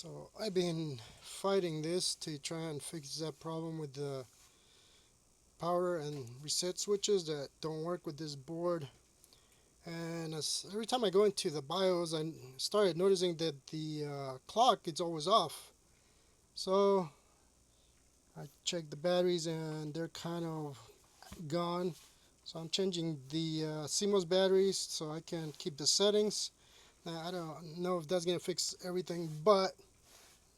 So I've been fighting this to try and fix that problem with the power and reset switches that don't work with this board. And every time I go into the BIOS, I started noticing that the clock is always off. So I checked the batteries and they're kind of gone. So I'm changing the cmos batteries so I can keep the settings. Now I don't know if that's gonna fix everything, but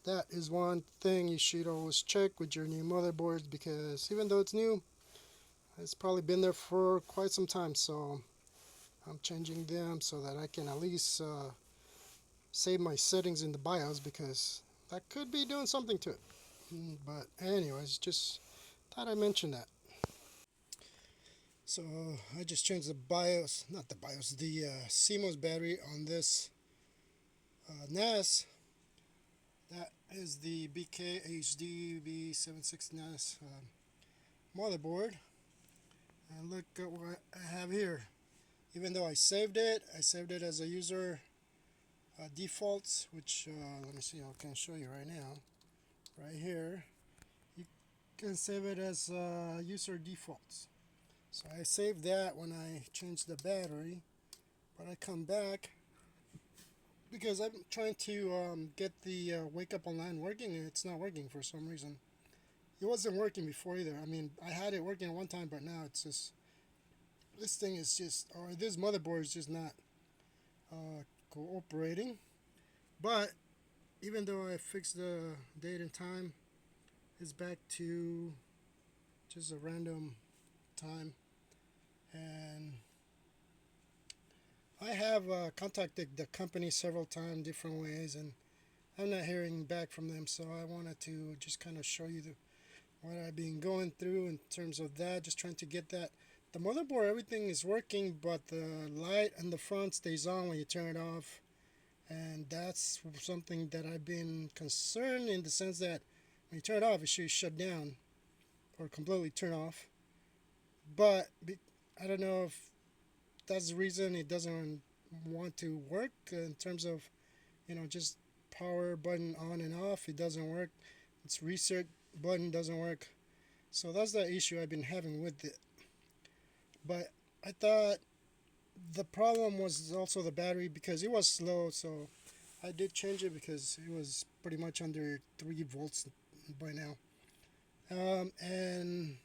that is one thing you should always check with your new motherboards, because even though it's new, it's probably been there for quite some time. So I'm changing them so that I can at least save my settings in the BIOS, because that could be doing something to it. But anyways, just thought I'd mention that. So I just changed the BIOS, not the BIOS, the CMOS battery on this NAS. That is the Bkhd B76 NAS motherboard. And look at what I have here. Even though I saved it as a user defaults, which let me see, I can show you right now. Right here, you can save it as user defaults. So I saved that when I changed the battery, but I come back because I'm trying to get the wake up online working, and it's not working for some reason. It wasn't working before either. I mean, I had it working at one time, but now it's just, this thing is just, or this motherboard is just not cooperating. But even though I fixed the date and time, it's back to just a random time. And I have contacted the company several times, different ways, and I'm not hearing back from them. So I wanted to just kind of show you what I've been going through in terms of that, just trying to get that. The motherboard, everything is working, but the light in the front stays on when you turn it off. And that's something that I've been concerned, in the sense that when you turn it off, it should shut down or completely turn off. But I don't know if that's the reason it doesn't want to work, in terms of, just power button on and off. It doesn't work. Its reset button doesn't work. So that's the issue I've been having with it. But I thought the problem was also the battery, because it was slow. So I did change it because it was pretty much under 3 volts by now. And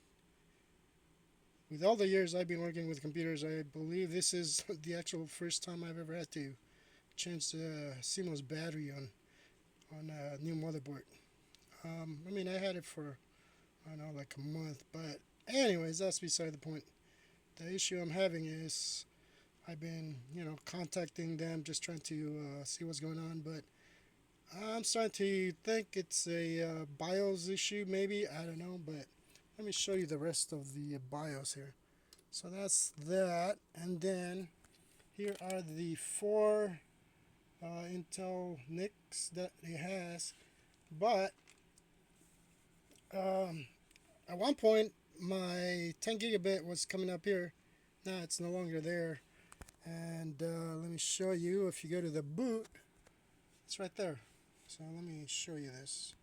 with all the years I've been working with computers, I believe this is the actual first time I've ever had to change the CMOS battery on a new motherboard. I mean, I had it for, I don't know, like a month. But anyways, that's beside the point. The issue I'm having is I've been, contacting them, just trying to see what's going on. But I'm starting to think it's a BIOS issue, maybe. I don't know. But let me show you the rest of the BIOS here. So that's that. And then here are the 4 Intel NICs that it has. But at one point, my 10 gigabit was coming up here. Now it's no longer there. And let me show you. If you go to the boot, it's right there. So let me show you this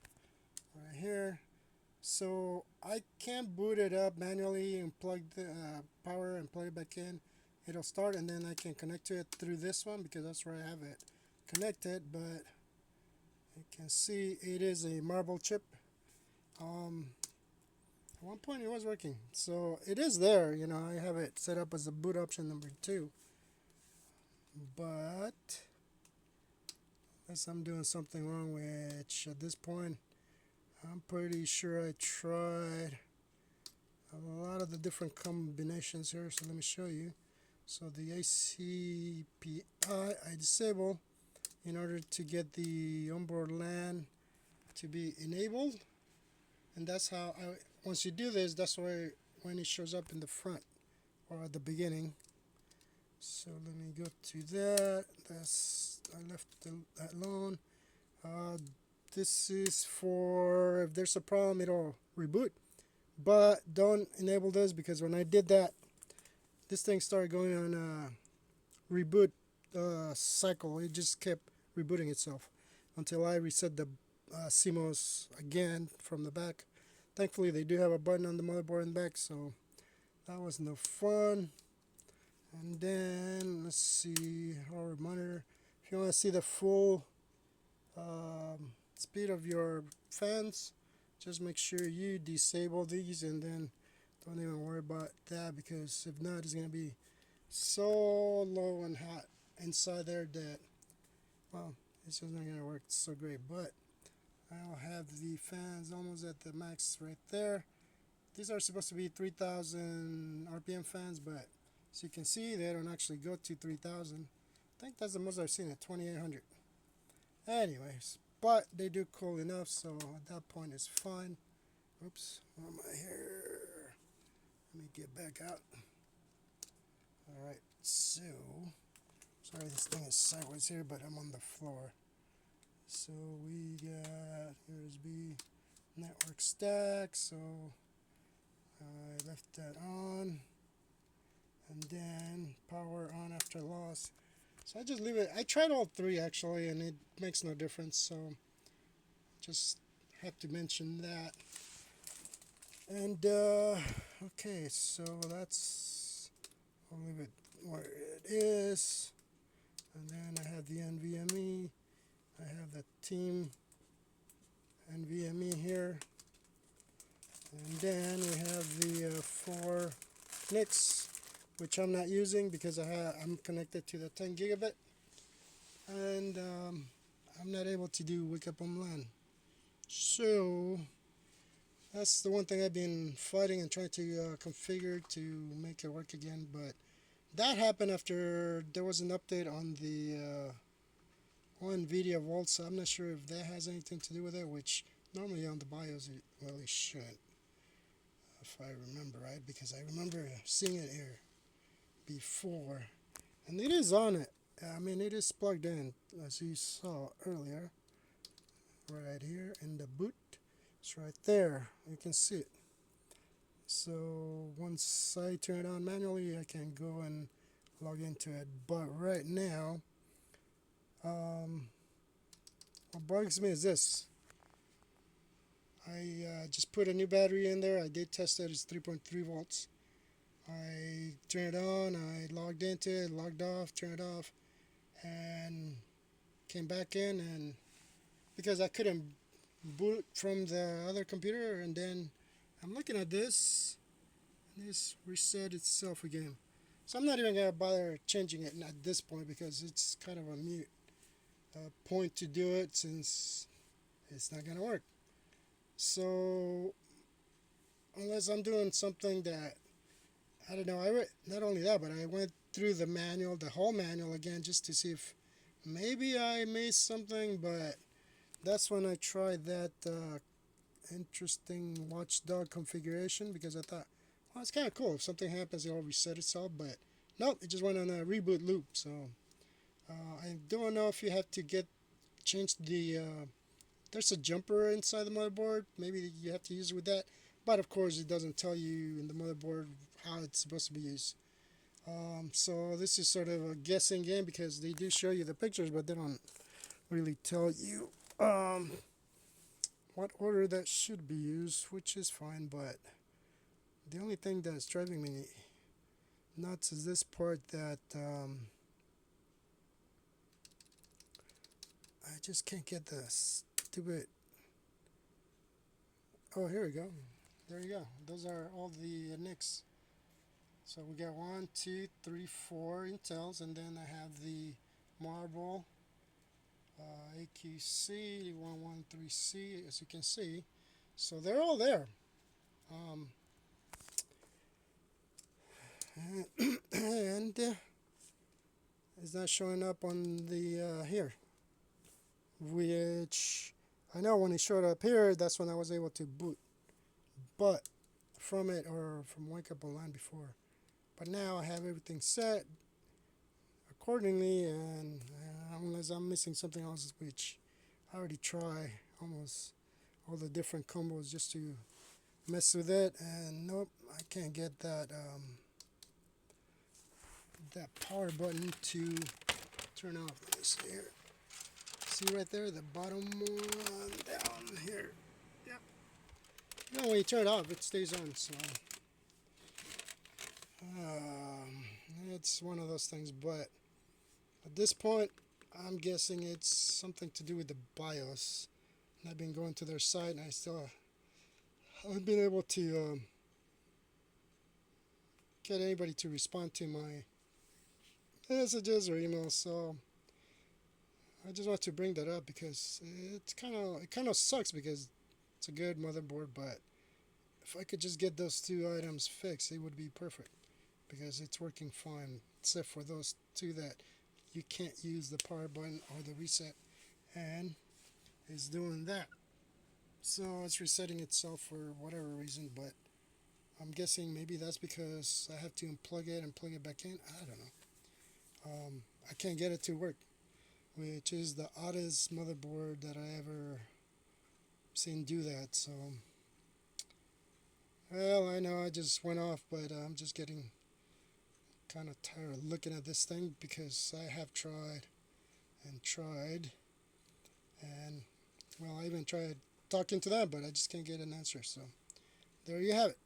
right here. So I can boot it up manually and plug the power and plug it back in. It'll start, and then I can connect to it through this one, because that's where I have it connected. But you can see it is a marble chip. At one point it was working, so it is there. I have it set up as a boot option number 2. But unless I'm doing something wrong, which at this point I'm pretty sure I tried a lot of the different combinations here. So let me show you. So the ACPI I disable in order to get the onboard LAN to be enabled. And that's how once you do this, that's where, when it shows up in the front or at the beginning. So let me go to that. I left that alone. This is for if there's a problem, it'll reboot. But don't enable this, because when I did that, this thing started going on a reboot cycle. It just kept rebooting itself. until I reset the cmos again from the back. Thankfully they do have a button on the motherboard in the back, so that was no fun. And then let's see, our monitor. If you want to see the full speed of your fans, just make sure you disable these, and then don't even worry about that, because if not, it's going to be so low and hot inside there that, well, it's just not going to work so great. But I'll have the fans almost at the max right there. These are supposed to be 3000 RPM fans, but as you can see, they don't actually go to 3000. I think that's the most I've seen at 2800. Anyways, but they do cool enough, so at that point it's fine. Oops, where am I here? Let me get back out. Alright, so, sorry this thing is sideways here, but I'm on the floor. So we got USB network stack, so I left that on, and then power on after loss. So I just leave it. I tried all three actually, and it makes no difference, so just have to mention that. And okay, so that's, I'll leave it where it is. And then I have the NVMe. I have the team NVMe here. And then we have the 4 NICs, which I'm not using because I'm connected to the 10 gigabit, and I'm not able to do wake up on LAN. So that's the one thing I've been fighting and trying to configure to make it work again. But that happened after there was an update on the NVIDIA Vault, so I'm not sure if that has anything to do with it, which normally on the BIOS it really shouldn't, if I remember right, because I remember seeing it here before, and it is on it. I mean, it is plugged in, as you saw earlier, right here in the boot. It's right there, you can see it. So once I turn it on manually, I can go and log into it. But right now, what bugs me is this. I just put a new battery in there. I did test it. It's 3.3 volts. I turned it on, I logged into it, logged off, turned it off, and came back in, and because I couldn't boot from the other computer, and then I'm looking at this, and this reset itself again. So I'm not even going to bother changing it at this point, because it's kind of a mute point to do it, since it's not going to work. So unless I'm doing something that, I don't know, not only that, but I went through the manual, the whole manual again, just to see if maybe I missed something. But that's when I tried that interesting watchdog configuration, because I thought, well, it's kind of cool. If something happens, it'll reset itself. But nope, it just went on a reboot loop. So I don't know if you have to change the, there's a jumper inside the motherboard. Maybe you have to use it with that. But of course, it doesn't tell you in the motherboard how it's supposed to be used. So this is sort of a guessing game, because they do show you the pictures, but they don't really tell you what order that should be used, which is fine. But the only thing that's driving me nuts is this part that I just can't get the stupid. Oh, here we go. There you go. Those are all the NICs. So we got 1, 2, 3, 4 Intels, and then I have the Marble AQC 113C, as you can see. So they're all there. And it's not showing up on the here, which I know when it showed up here, that's when I was able to boot. But from it, or from Wake Up Online before. But now I have everything set accordingly, and unless I'm missing something else, which I already try almost all the different combos just to mess with it, and nope, I can't get that that power button to turn off. Let me see here. See right there, the bottom one down here. Yep. You know, when you turn it off, it stays on. So it's one of those things. But at this point, I'm guessing it's something to do with the BIOS. And I've been going to their site, and I still haven't been able to get anybody to respond to my messages or emails. So I just want to bring that up because it kind of sucks because it's a good motherboard, but if I could just get those two items fixed, it would be perfect because it's working fine, except for those two that you can't use the power button or the reset, and it's doing that. So it's resetting itself for whatever reason, but I'm guessing maybe that's because I have to unplug it and plug it back in. I don't know. I can't get it to work, which is the oddest motherboard that I ever seen do that. So, well, I know I just went off, but I'm just getting kind of tired of looking at this thing because I have tried and tried, and well, I even tried talking to them, but I just can't get an answer. So there you have it.